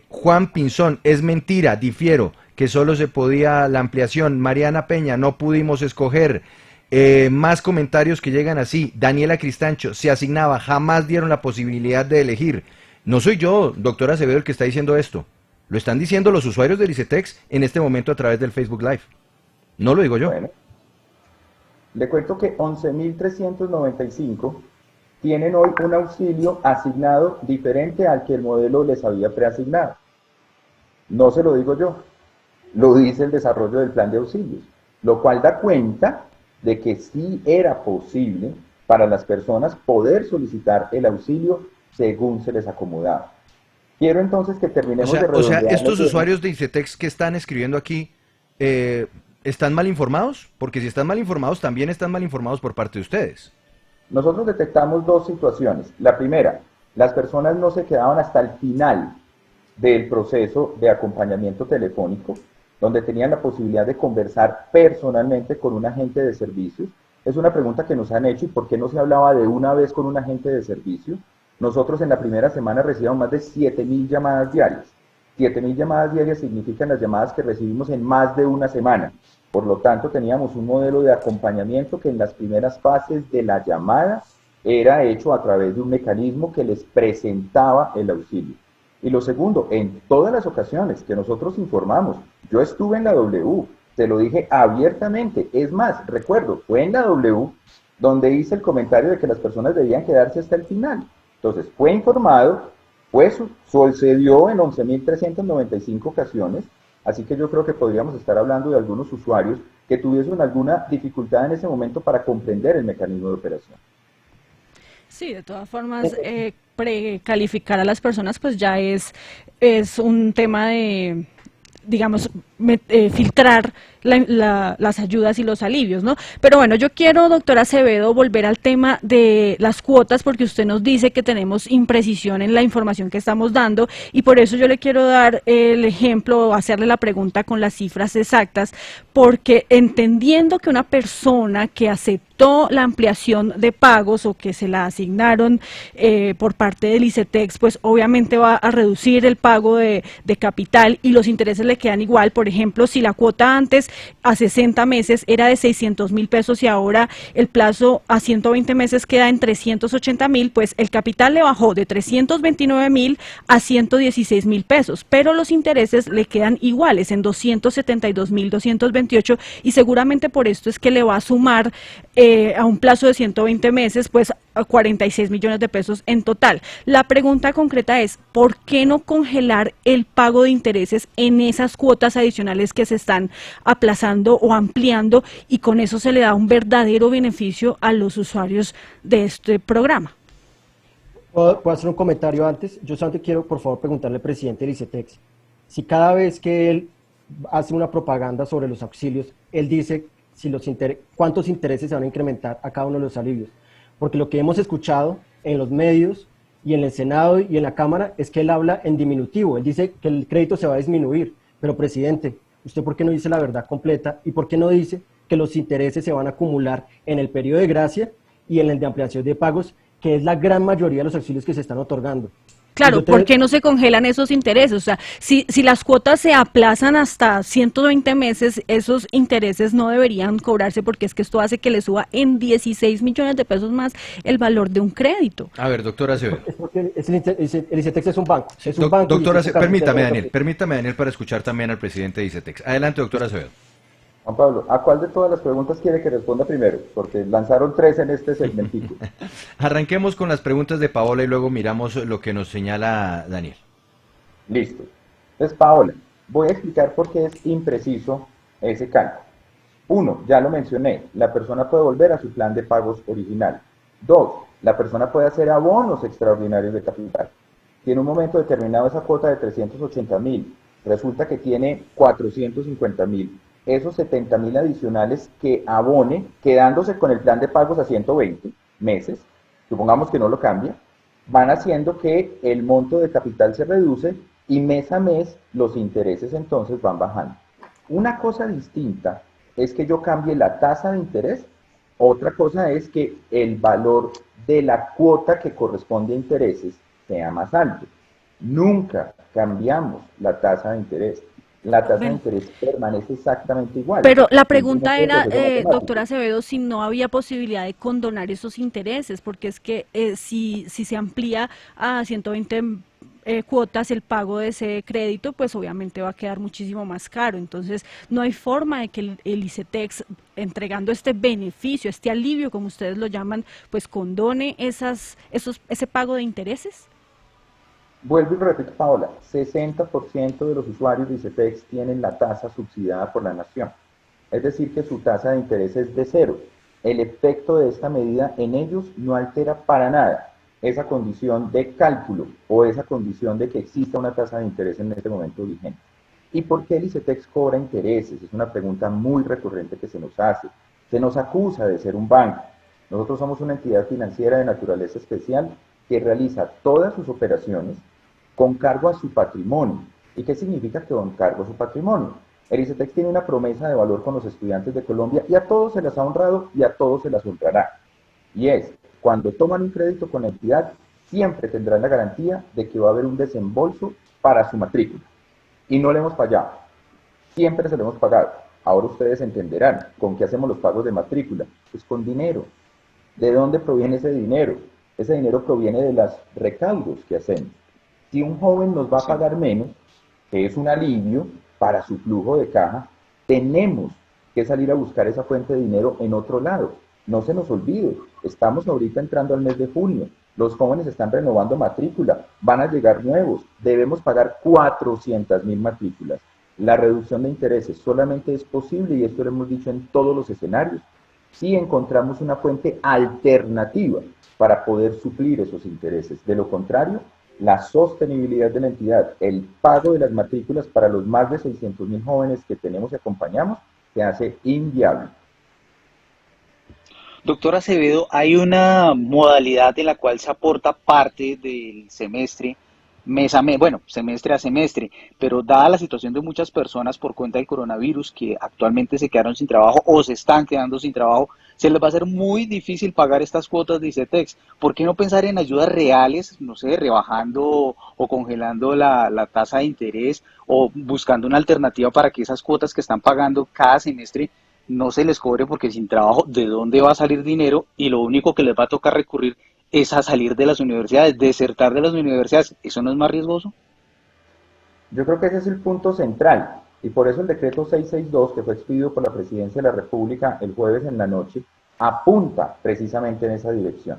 Juan Pinzón, es mentira, difiero, que solo se podía la ampliación. Mariana Peña, no pudimos escoger. Más comentarios que llegan así. Daniela Cristancho, se asignaba, jamás dieron la posibilidad de elegir. No soy yo, doctor Acevedo, el que está diciendo esto. Lo están diciendo los usuarios del ICETEX en este momento a través del Facebook Live. No lo digo yo. bueno, le cuento que 11.395 tienen hoy un auxilio asignado diferente al que el modelo les había preasignado. No se lo digo yo, lo dice el desarrollo del plan de auxilios, lo cual da cuenta de que sí era posible para las personas poder solicitar el auxilio según se les acomodaba. Quiero entonces que terminemos de redondear. O sea, la estos idea. usuarios de ICETEX que están escribiendo aquí, ¿están mal informados? Porque si están mal informados, también están mal informados por parte de ustedes. Nosotros detectamos dos situaciones. La primera, las personas no se quedaban hasta el final del proceso de acompañamiento telefónico, donde tenían la posibilidad de conversar personalmente con un agente de servicios. Es una pregunta que nos han hecho, ¿y por qué no se hablaba de una vez con un agente de servicio? Nosotros en la primera semana recibimos más de 7.000 llamadas diarias. 7.000 llamadas diarias significan las llamadas que recibimos en más de una semana. Por lo tanto, teníamos un modelo de acompañamiento que en las primeras fases de la llamada era hecho a través de un mecanismo que les presentaba el auxilio. Y lo segundo, en todas las ocasiones que nosotros informamos, yo estuve en la W, te lo dije abiertamente, es más, recuerdo, fue en la W donde hice el comentario de que las personas debían quedarse hasta el final. Entonces, fue informado, pues sucedió en 11.395 ocasiones, así que yo creo que podríamos estar hablando de algunos usuarios que tuviesen alguna dificultad en ese momento para comprender el mecanismo de operación. Sí, de todas formas, precalificar a las personas pues ya es un tema de, digamos, filtrar las ayudas y los alivios, ¿no? Pero bueno, yo quiero, doctora Acevedo, volver al tema de las cuotas, porque usted nos dice que tenemos imprecisión en la información que estamos dando, y por eso yo le quiero dar el ejemplo, hacerle la pregunta con las cifras exactas, porque entendiendo que una persona que aceptó la ampliación de pagos o que se la asignaron por parte del ICETEX, pues obviamente va a reducir el pago de capital y los intereses le quedan igual. Por ejemplo, si la cuota antes a 60 meses era de 600.000 pesos y ahora el plazo a 120 meses queda en 380.000, pues el capital le bajó de 329.000 a 116.000 pesos, pero los intereses le quedan iguales en 272.228, y seguramente por esto es que le va a sumar a un plazo de 120 meses, pues a 46 millones de pesos en total. La pregunta concreta es, ¿por qué no congelar el pago de intereses en esas cuotas adicionales que se están aplazando o ampliando, y con eso se le da un verdadero beneficio a los usuarios de este programa? ¿Puedo hacer un comentario antes? Yo solamente quiero, por favor, preguntarle al presidente del ICETEX si cada vez que él hace una propaganda sobre los auxilios, él dice si cuántos intereses se van a incrementar a cada uno de los alivios. Porque lo que hemos escuchado en los medios y en el Senado y en la Cámara es que él habla en diminutivo, él dice que el crédito se va a disminuir. Pero, presidente, ¿usted por qué no dice la verdad completa y por qué no dice que los intereses se van a acumular en el periodo de gracia y en el de ampliación de pagos, que es la gran mayoría de los auxilios que se están otorgando? Claro, ¿por qué no se congelan esos intereses? O sea, si las cuotas se aplazan hasta 120 meses, esos intereses no deberían cobrarse, porque es que esto hace que le suba en 16 millones de pesos más el valor de un crédito. A ver, doctora Acevedo. Es porque el ICETEX es un banco. Es un banco. Doctora Acevedo, permítame, Daniel, para escuchar también al presidente de ICETEX. Adelante, doctora Acevedo. Juan Pablo, ¿a cuál de todas las preguntas quiere que responda primero? Porque lanzaron 3 en este segmentico. Arranquemos con las preguntas de Paola y luego miramos lo que nos señala Daniel. Listo. Entonces, Paola, voy a explicar por qué es impreciso ese cálculo. 1, ya lo mencioné, la persona puede volver a su plan de pagos original. 2, la persona puede hacer abonos extraordinarios de capital. Si en un momento determinado esa cuota de 380.000 resulta que tiene 450.000, esos 70.000 adicionales que abone, quedándose con el plan de pagos a 120 meses, supongamos que no lo cambia, van haciendo que el monto de capital se reduce y mes a mes los intereses entonces van bajando. Una cosa distinta es que yo cambie la tasa de interés, otra cosa es que el valor de la cuota que corresponde a intereses sea más alto. Nunca cambiamos la tasa de interés. La tasa de interés permanece exactamente igual. Pero la pregunta era, doctora Acevedo, si no había posibilidad de condonar esos intereses, porque es que si se amplía a 120 cuotas el pago de ese crédito, pues obviamente va a quedar muchísimo más caro. Entonces, no hay forma de que el ICETEX, entregando este beneficio, este alivio, como ustedes lo llaman, pues condone ese pago de intereses. Vuelvo y repito, Paola, 60% de los usuarios de ICETEX tienen la tasa subsidiada por la nación. Es decir, que su tasa de interés es de cero. El efecto de esta medida en ellos no altera para nada esa condición de cálculo o esa condición de que exista una tasa de interés en este momento vigente. ¿Y por qué el ICETEX cobra intereses? Es una pregunta muy recurrente que se nos hace. Se nos acusa de ser un banco. Nosotros somos una entidad financiera de naturaleza especial que realiza todas sus operaciones con cargo a su patrimonio. ¿Y qué significa que con cargo a su patrimonio? El ICETEX tiene una promesa de valor con los estudiantes de Colombia y a todos se las ha honrado y a todos se las honrará. Y es, cuando toman un crédito con la entidad, siempre tendrán la garantía de que va a haber un desembolso para su matrícula. Y no le hemos fallado. Siempre se lo hemos pagado. Ahora ustedes entenderán con qué hacemos los pagos de matrícula. Pues con dinero. ¿De dónde proviene ese dinero? Ese dinero proviene de los recaudos que hacemos. Si un joven nos va a pagar menos, que es un alivio para su flujo de caja, tenemos que salir a buscar esa fuente de dinero en otro lado. No se nos olvide, estamos ahorita entrando al mes de junio, los jóvenes están renovando matrícula, van a llegar nuevos, debemos pagar 400.000 matrículas. La reducción de intereses solamente es posible, y esto lo hemos dicho en todos los escenarios, si encontramos una fuente alternativa para poder suplir esos intereses. De lo contrario, la sostenibilidad de la entidad, el pago de las matrículas para los más de 600.000 jóvenes que tenemos y acompañamos, se hace inviable. Doctor Acevedo, hay una modalidad en la cual se aporta parte del semestre, semestre a semestre, pero dada la situación de muchas personas por cuenta del coronavirus que actualmente se quedaron sin trabajo o se están quedando sin trabajo, se les va a hacer muy difícil pagar estas cuotas de ICETEX. ¿Por qué no pensar en ayudas reales, no sé, rebajando o congelando la tasa de interés o buscando una alternativa para que esas cuotas que están pagando cada semestre no se les cobre, porque sin trabajo, ¿de dónde va a salir dinero? Y lo único que les va a tocar recurrir es a salir de las universidades, desertar de las universidades. ¿Eso no es más riesgoso? Yo creo que ese es el punto central, y por eso el decreto 662, que fue expedido por la Presidencia de la República el jueves en la noche, apunta precisamente en esa dirección.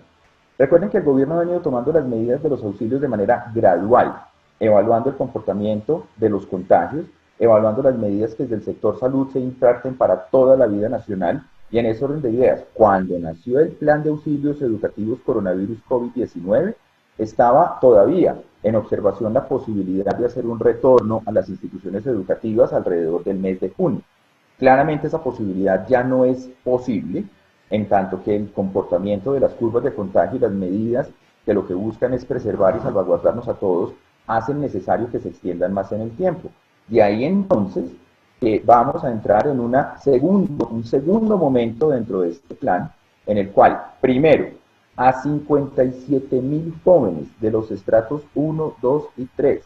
Recuerden que el gobierno ha venido tomando las medidas de los auxilios de manera gradual, evaluando el comportamiento de los contagios, evaluando las medidas que desde el sector salud se imparten para toda la vida nacional, y en ese orden de ideas, cuando nació el Plan de Auxilios Educativos Coronavirus COVID-19, estaba todavía en observación la posibilidad de hacer un retorno a las instituciones educativas alrededor del mes de junio. Claramente esa posibilidad ya no es posible, en tanto que el comportamiento de las curvas de contagio y las medidas que lo que buscan es preservar y salvaguardarnos a todos, hacen necesario que se extiendan más en el tiempo. De ahí entonces que vamos a entrar en un segundo momento dentro de este plan, en el cual, primero, a 57.000 jóvenes de los estratos 1, 2 y 3,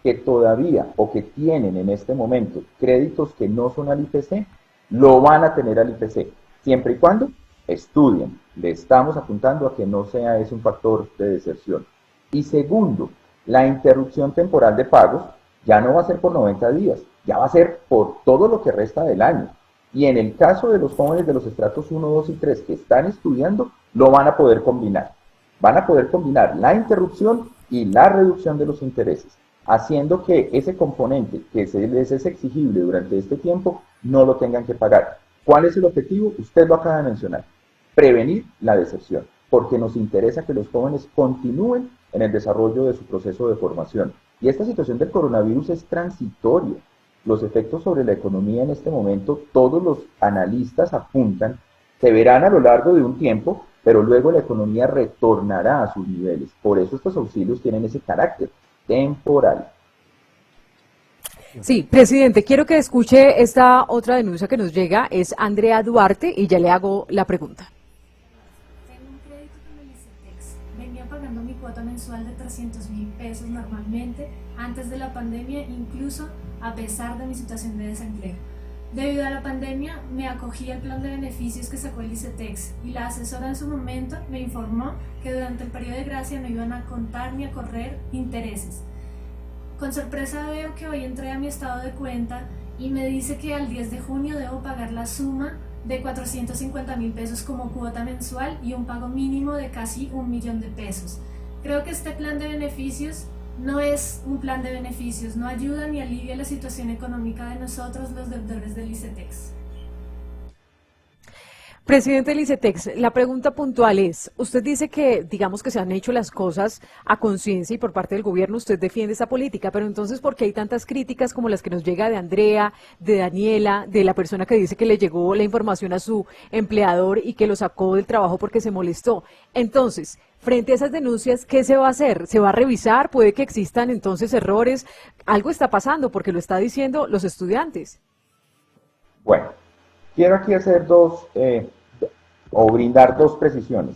que todavía o que tienen en este momento créditos que no son al IPC, lo van a tener al IPC, siempre y cuando estudien. Le estamos apuntando a que no sea ese un factor de deserción. Y segundo, la interrupción temporal de pagos ya no va a ser por 90 días, ya va a ser por todo lo que resta del año. Y en el caso de los jóvenes de los estratos 1, 2 y 3 que están estudiando, lo van a poder combinar. Van a poder combinar la interrupción y la reducción de los intereses, haciendo que ese componente que se les es exigible durante este tiempo no lo tengan que pagar. ¿Cuál es el objetivo? Usted lo acaba de mencionar: prevenir la deserción, porque nos interesa que los jóvenes continúen en el desarrollo de su proceso de formación. Y esta situación del coronavirus es transitoria. Los efectos sobre la economía en este momento, todos los analistas apuntan, se verán a lo largo de un tiempo, pero luego la economía retornará a sus niveles. Por eso estos auxilios tienen ese carácter temporal. Sí, presidente, quiero que escuche esta otra denuncia que nos llega, es Andrea Duarte, y ya le hago la pregunta. Tengo un crédito con el ICETEX. Venía pagando mi cuota mensual de 300.000 pesos normalmente, antes de la pandemia, incluso a pesar de mi situación de desempleo. Debido a la pandemia, me acogí al plan de beneficios que sacó el ICETEX, y la asesora en su momento me informó que durante el periodo de gracia no iban a contar ni a correr intereses. Con sorpresa veo que hoy entré a mi estado de cuenta y me dice que al 10 de junio debo pagar la suma de 450.000 pesos como cuota mensual y un pago mínimo de casi 1.000.000 de pesos. Creo que este plan de beneficios no es un plan de beneficios, no ayuda ni alivia la situación económica de nosotros los deudores del ICETEX. Presidente del ICETEX, la pregunta puntual es, usted dice que, digamos que se han hecho las cosas a conciencia y por parte del gobierno usted defiende esa política, pero entonces, ¿por qué hay tantas críticas como las que nos llega de Andrea, de Daniela, de la persona que dice que le llegó la información a su empleador y que lo sacó del trabajo porque se molestó? Entonces, frente a esas denuncias, ¿qué se va a hacer? ¿Se va a revisar? ¿Puede que existan entonces errores? Algo está pasando porque lo está diciendo los estudiantes. Bueno, quiero aquí hacer brindar dos precisiones.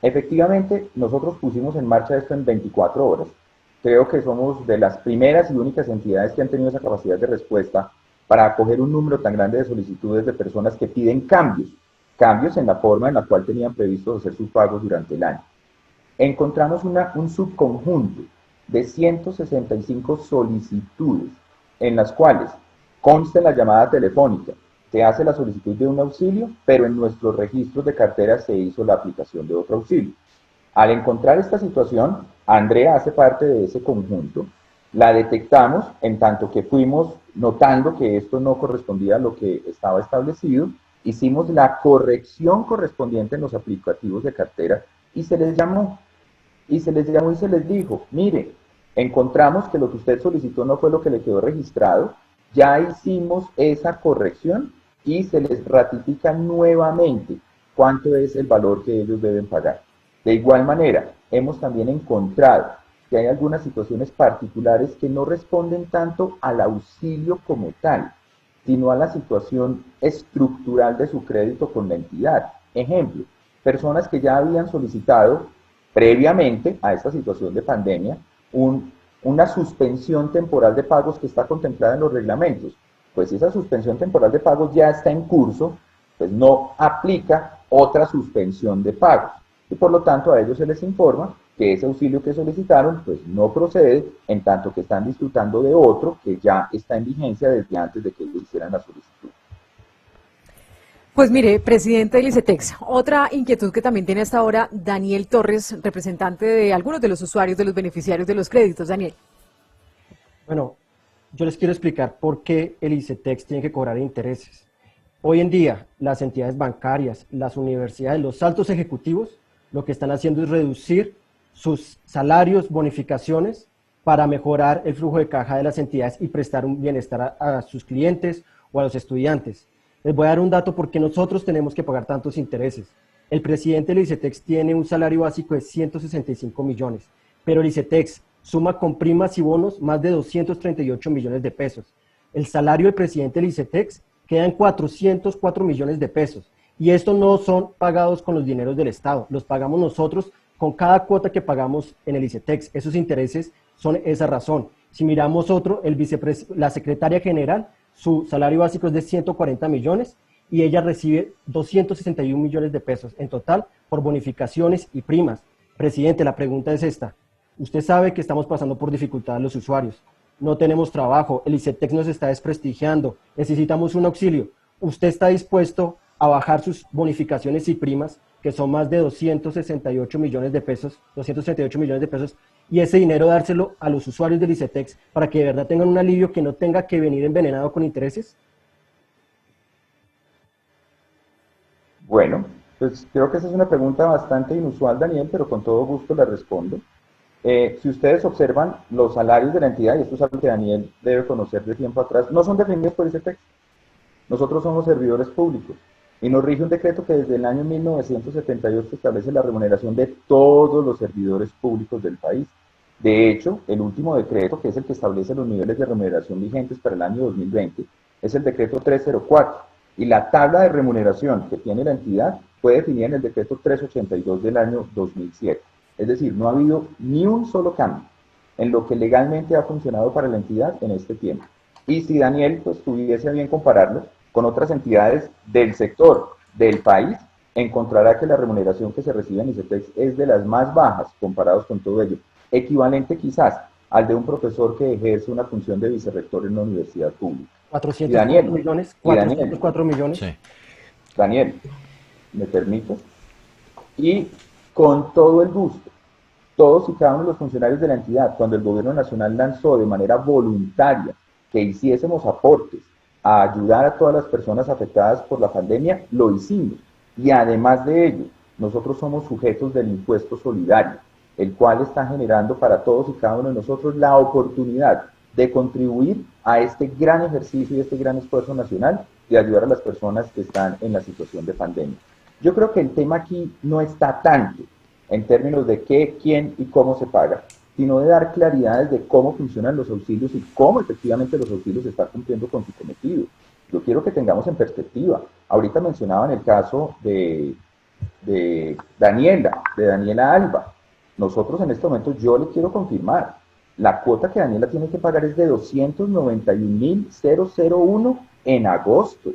Efectivamente, nosotros pusimos en marcha esto en 24 horas. Creo que somos de las primeras y únicas entidades que han tenido esa capacidad de respuesta para acoger un número tan grande de solicitudes de personas que piden cambios en la forma en la cual tenían previsto hacer sus pagos durante el año. Encontramos un subconjunto de 165 solicitudes en las cuales consta la llamada telefónica, se hace la solicitud de un auxilio, pero en nuestros registros de cartera se hizo la aplicación de otro auxilio. Al encontrar esta situación, Andrea hace parte de ese conjunto, la detectamos en tanto que fuimos notando que esto no correspondía a lo que estaba establecido, hicimos la corrección correspondiente en los aplicativos de cartera y se les llamó y se les dijo, mire, encontramos que lo que usted solicitó no fue lo que le quedó registrado, ya hicimos esa corrección y se les ratifica nuevamente cuánto es el valor que ellos deben pagar. De igual manera, hemos también encontrado que hay algunas situaciones particulares que no responden tanto al auxilio como tal, sino a la situación estructural de su crédito con la entidad. Ejemplo, personas que ya habían solicitado previamente a esta situación de pandemia una suspensión temporal de pagos que está contemplada en los reglamentos. Pues si esa suspensión temporal de pagos ya está en curso, pues no aplica otra suspensión de pagos. Y por lo tanto a ellos se les informa que ese auxilio que solicitaron pues no procede, en tanto que están disfrutando de otro que ya está en vigencia desde antes de que ellos hicieran la solicitud. Pues mire, presidente del ICETEX, otra inquietud que también tiene hasta ahora Daniel Torres, representante de algunos de los usuarios, de los beneficiarios de los créditos. Daniel. Bueno, yo les quiero explicar por qué el ICETEX tiene que cobrar intereses. Hoy en día, las entidades bancarias, las universidades, los altos ejecutivos, lo que están haciendo es reducir sus salarios, bonificaciones, para mejorar el flujo de caja de las entidades y prestar un bienestar a sus clientes o a los estudiantes. Les voy a dar un dato porque nosotros tenemos que pagar tantos intereses. El presidente del ICETEX tiene un salario básico de 165 millones, pero el ICETEX suma con primas y bonos más de 238 millones de pesos. El salario del presidente del ICETEX queda en 404 millones de pesos. Y estos no son pagados con los dineros del Estado, los pagamos nosotros con cada cuota que pagamos en el ICETEX. Esos intereses son esa razón. Si miramos otro, la secretaria general, su salario básico es de 140 millones y ella recibe 261 millones de pesos en total por bonificaciones y primas. Presidente, la pregunta es esta. Usted sabe que estamos pasando por dificultades los usuarios. No tenemos trabajo, el ICETEX nos está desprestigiando, necesitamos un auxilio. ¿Usted está dispuesto a bajar sus bonificaciones y primas, que son más de 268 millones de pesos, y ese dinero dárselo a los usuarios del ICETEX para que de verdad tengan un alivio, que no tenga que venir envenenado con intereses? Bueno, pues creo que esa es una pregunta bastante inusual, Daniel, pero con todo gusto la respondo. Si ustedes observan, los salarios de la entidad, y esto es algo que Daniel debe conocer de tiempo atrás, no son definidos por ICETEX. Nosotros somos servidores públicos y nos rige un decreto que desde el año 1978 establece la remuneración de todos los servidores públicos del país. De hecho, el último decreto, que es el que establece los niveles de remuneración vigentes para el año 2020, es el decreto 304. Y la tabla de remuneración que tiene la entidad fue definida en el decreto 382 del año 2007. Es decir, no ha habido ni un solo cambio en lo que legalmente ha funcionado para la entidad en este tiempo. Y si Daniel pues, tuviese a bien compararlo con otras entidades del sector del país, encontrará que la remuneración que se recibe en ICETEX es de las más bajas comparados con todo ello, equivalente quizás al de un profesor que ejerce una función de vicerrector en una universidad pública. 404 millones, 404 millones. Sí. Daniel, ¿me permite? Y con todo el gusto, todos y cada uno de los funcionarios de la entidad, cuando el gobierno nacional lanzó de manera voluntaria que hiciésemos aportes a ayudar a todas las personas afectadas por la pandemia, lo hicimos. Y además de ello, nosotros somos sujetos del impuesto solidario, el cual está generando para todos y cada uno de nosotros la oportunidad de contribuir a este gran ejercicio y este gran esfuerzo nacional de ayudar a las personas que están en la situación de pandemia. Yo creo que el tema aquí no está tanto en términos de qué, quién y cómo se paga, sino de dar claridades de cómo funcionan los auxilios y cómo efectivamente los auxilios están cumpliendo con su cometido. Yo quiero que tengamos en perspectiva. Ahorita mencionaban el caso de Daniela Alba. Nosotros en este momento, yo le quiero confirmar, la cuota que Daniela tiene que pagar es de 291.001 en agosto.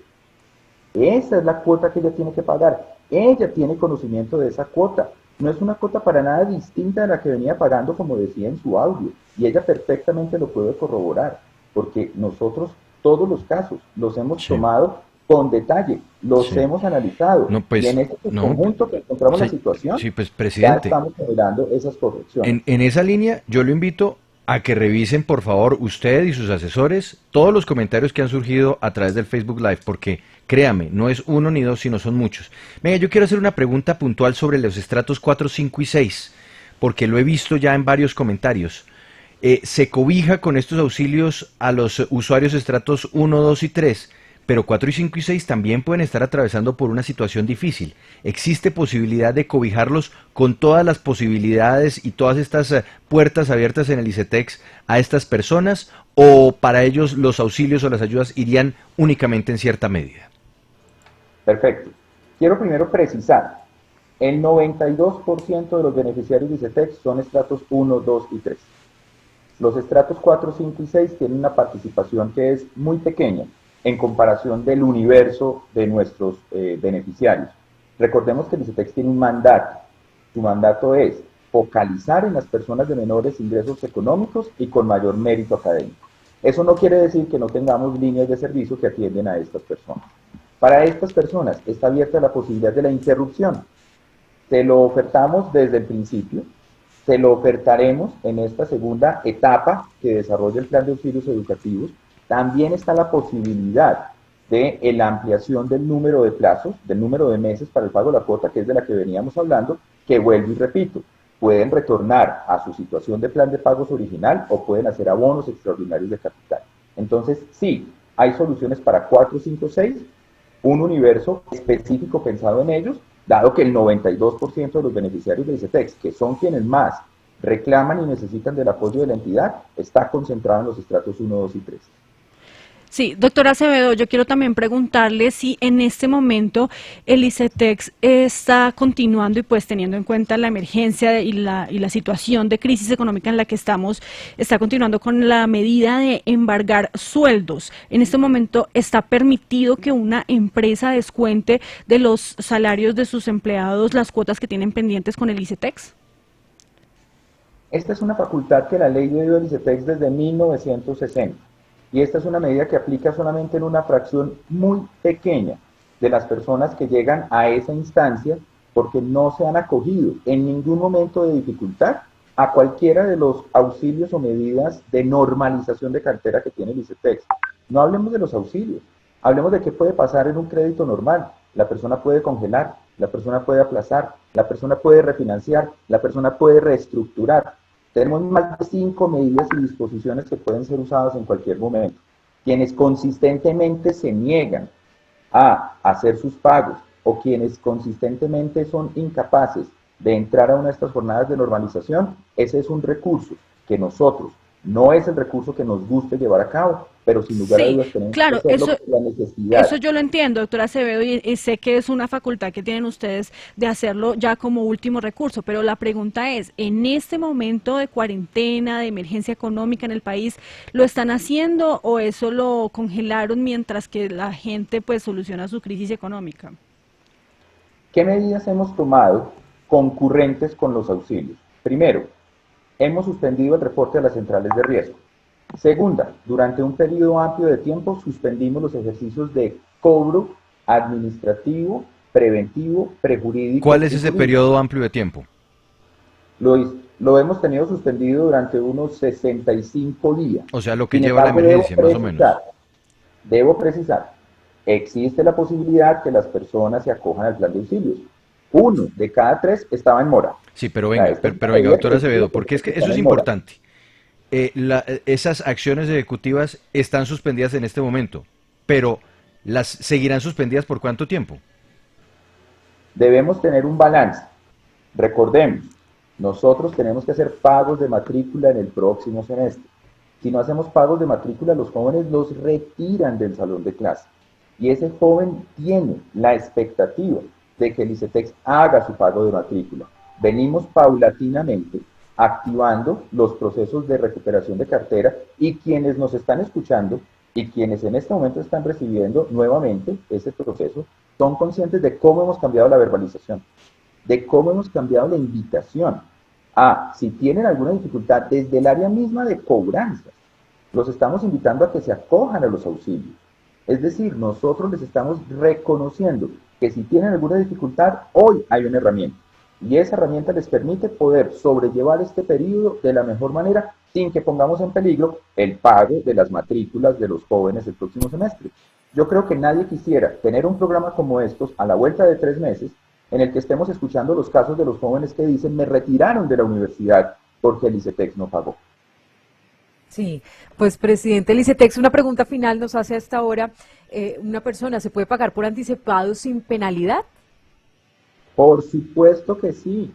Esa es la cuota que ella tiene que pagar. Ella tiene conocimiento de esa cuota. No es una cuota para nada distinta de la que venía pagando, como decía en su audio. Y ella perfectamente lo puede corroborar, porque nosotros todos los casos los hemos tomado con detalle, los hemos analizado. No, pues, y en ese conjunto que encontramos la situación, pues, presidente, ya estamos generando esas correcciones. En esa línea, yo lo invito a que revisen, por favor, usted y sus asesores, todos los comentarios que han surgido a través del Facebook Live, porque créame, no es uno ni dos, sino son muchos. Venga, yo quiero hacer una pregunta puntual sobre los estratos 4, 5 y 6, porque lo he visto ya en varios comentarios. Se cobija con estos auxilios a los usuarios estratos 1, 2 y 3, pero 4 y 5 y 6 también pueden estar atravesando por una situación difícil. ¿Existe posibilidad de cobijarlos con todas las posibilidades y todas estas puertas abiertas en el ICETEX a estas personas, o para ellos los auxilios o las ayudas irían únicamente en cierta medida? Perfecto. Quiero primero precisar, el 92% de los beneficiarios de ICETEX son estratos 1, 2 y 3. Los estratos 4, 5 y 6 tienen una participación que es muy pequeña en comparación del universo de nuestros beneficiarios. Recordemos que el ICETEX tiene un mandato. Su mandato es focalizar en las personas de menores ingresos económicos y con mayor mérito académico. Eso no quiere decir que no tengamos líneas de servicio que atienden a estas personas. Para estas personas está abierta la posibilidad de la interrupción. Se lo ofertamos desde el principio, se lo ofertaremos en esta segunda etapa que desarrolla el plan de auxilios educativos. También está la posibilidad de la ampliación del número de plazos, del número de meses para el pago de la cuota, que es de la que veníamos hablando, que vuelvo y repito, pueden retornar a su situación de plan de pagos original o pueden hacer abonos extraordinarios de capital. Entonces, sí, hay soluciones para 4, 5, 6, un universo específico pensado en ellos, dado que el 92% de los beneficiarios de ICETEX, que son quienes más reclaman y necesitan del apoyo de la entidad, está concentrado en los estratos 1, 2 y 3. Sí, doctora Acevedo, yo quiero también preguntarle si en este momento el ICETEX está continuando y pues teniendo en cuenta la emergencia y la situación de crisis económica en la que estamos, está continuando con la medida de embargar sueldos. En este momento, ¿está permitido que una empresa descuente de los salarios de sus empleados las cuotas que tienen pendientes con el ICETEX? Esta es una facultad que la ley dio al ICETEX desde 1960. Y esta es una medida que aplica solamente en una fracción muy pequeña de las personas que llegan a esa instancia porque no se han acogido en ningún momento de dificultad a cualquiera de los auxilios o medidas de normalización de cartera que tiene el ICETEX. No hablemos de los auxilios, hablemos de qué puede pasar en un crédito normal. La persona puede congelar, la persona puede aplazar, la persona puede refinanciar, la persona puede reestructurar. Tenemos más de 5 medidas y disposiciones que pueden ser usadas en cualquier momento. Quienes consistentemente se niegan a hacer sus pagos o quienes consistentemente son incapaces de entrar a una de estas jornadas de normalización, ese es un recurso que nosotros, no es el recurso que nos guste llevar a cabo, pero sin lugar a dudas tenemos claro, que hacerlo por la necesidad. Eso yo lo entiendo, doctora Acevedo, y sé que es una facultad que tienen ustedes de hacerlo ya como último recurso, pero la pregunta es, en este momento de cuarentena, de emergencia económica en el país, ¿lo están haciendo o eso lo congelaron mientras que la gente pues soluciona su crisis económica? ¿Qué medidas hemos tomado concurrentes con los auxilios? Primero, hemos suspendido el reporte a las centrales de riesgo. Segunda, durante un periodo amplio de tiempo suspendimos los ejercicios de cobro administrativo, preventivo, prejurídico. ¿Cuál es y ese jurídico. periodo amplio de tiempo? Lo hemos tenido suspendido durante unos 65 días. O sea, lo que Sin lleva la embargo, emergencia, más o menos. Debo precisar, existe la posibilidad que las personas se acojan al plan de auxilios. 1 de cada 3 estaba en mora. Sí, pero venga, pero venga, doctora Acevedo, porque es que eso es importante. Esas acciones ejecutivas están suspendidas en este momento, pero ¿las seguirán suspendidas por cuánto tiempo? Debemos tener un balance. Recordemos, nosotros tenemos que hacer pagos de matrícula en el próximo semestre. Si no hacemos pagos de matrícula, los jóvenes los retiran del salón de clase. Y ese joven tiene la expectativa de que el ICETEX haga su pago de matrícula. Venimos paulatinamente activando los procesos de recuperación de cartera y quienes nos están escuchando y quienes en este momento están recibiendo nuevamente ese proceso son conscientes de cómo hemos cambiado la verbalización, de cómo hemos cambiado la invitación a, si tienen alguna dificultad desde el área misma de cobranzas, los estamos invitando a que se acojan a los auxilios. Es decir, nosotros les estamos reconociendo que si tienen alguna dificultad, hoy hay una herramienta. Y esa herramienta les permite poder sobrellevar este periodo de la mejor manera sin que pongamos en peligro el pago de las matrículas de los jóvenes el próximo semestre. Yo creo que nadie quisiera tener un programa como estos a la vuelta de 3 meses en el que estemos escuchando los casos de los jóvenes que dicen me retiraron de la universidad porque el ICETEX no pagó. Sí, pues presidente del ICETEX, una pregunta final nos hace hasta ahora. ¿Una persona se puede pagar por anticipado sin penalidad? Por supuesto que sí.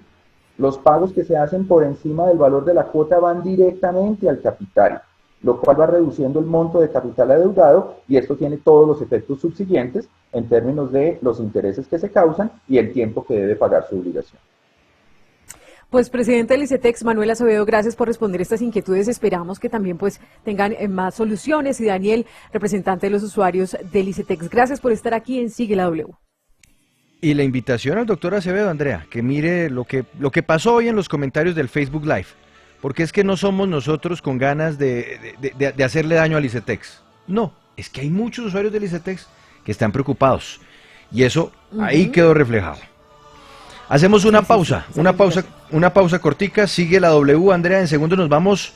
Los pagos que se hacen por encima del valor de la cuota van directamente al capital, lo cual va reduciendo el monto de capital adeudado y esto tiene todos los efectos subsiguientes en términos de los intereses que se causan y el tiempo que debe pagar su obligación. Pues presidente del ICETEX, Manuel Acevedo, gracias por responder estas inquietudes. Esperamos que también pues tengan más soluciones. Y Daniel, representante de los usuarios del ICETEX, gracias por estar aquí en Sigue la W. Y la invitación al doctor Acevedo, Andrea, que mire lo que pasó hoy en los comentarios del Facebook Live, porque es que no somos nosotros con ganas de hacerle daño al ICETEX. No, es que hay muchos usuarios del ICETEX que están preocupados y eso ahí quedó reflejado. Hacemos una pausa, una pausa cortica, sigue la W, Andrea, en segundos nos vamos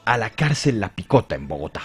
a la cárcel La Picota en Bogotá.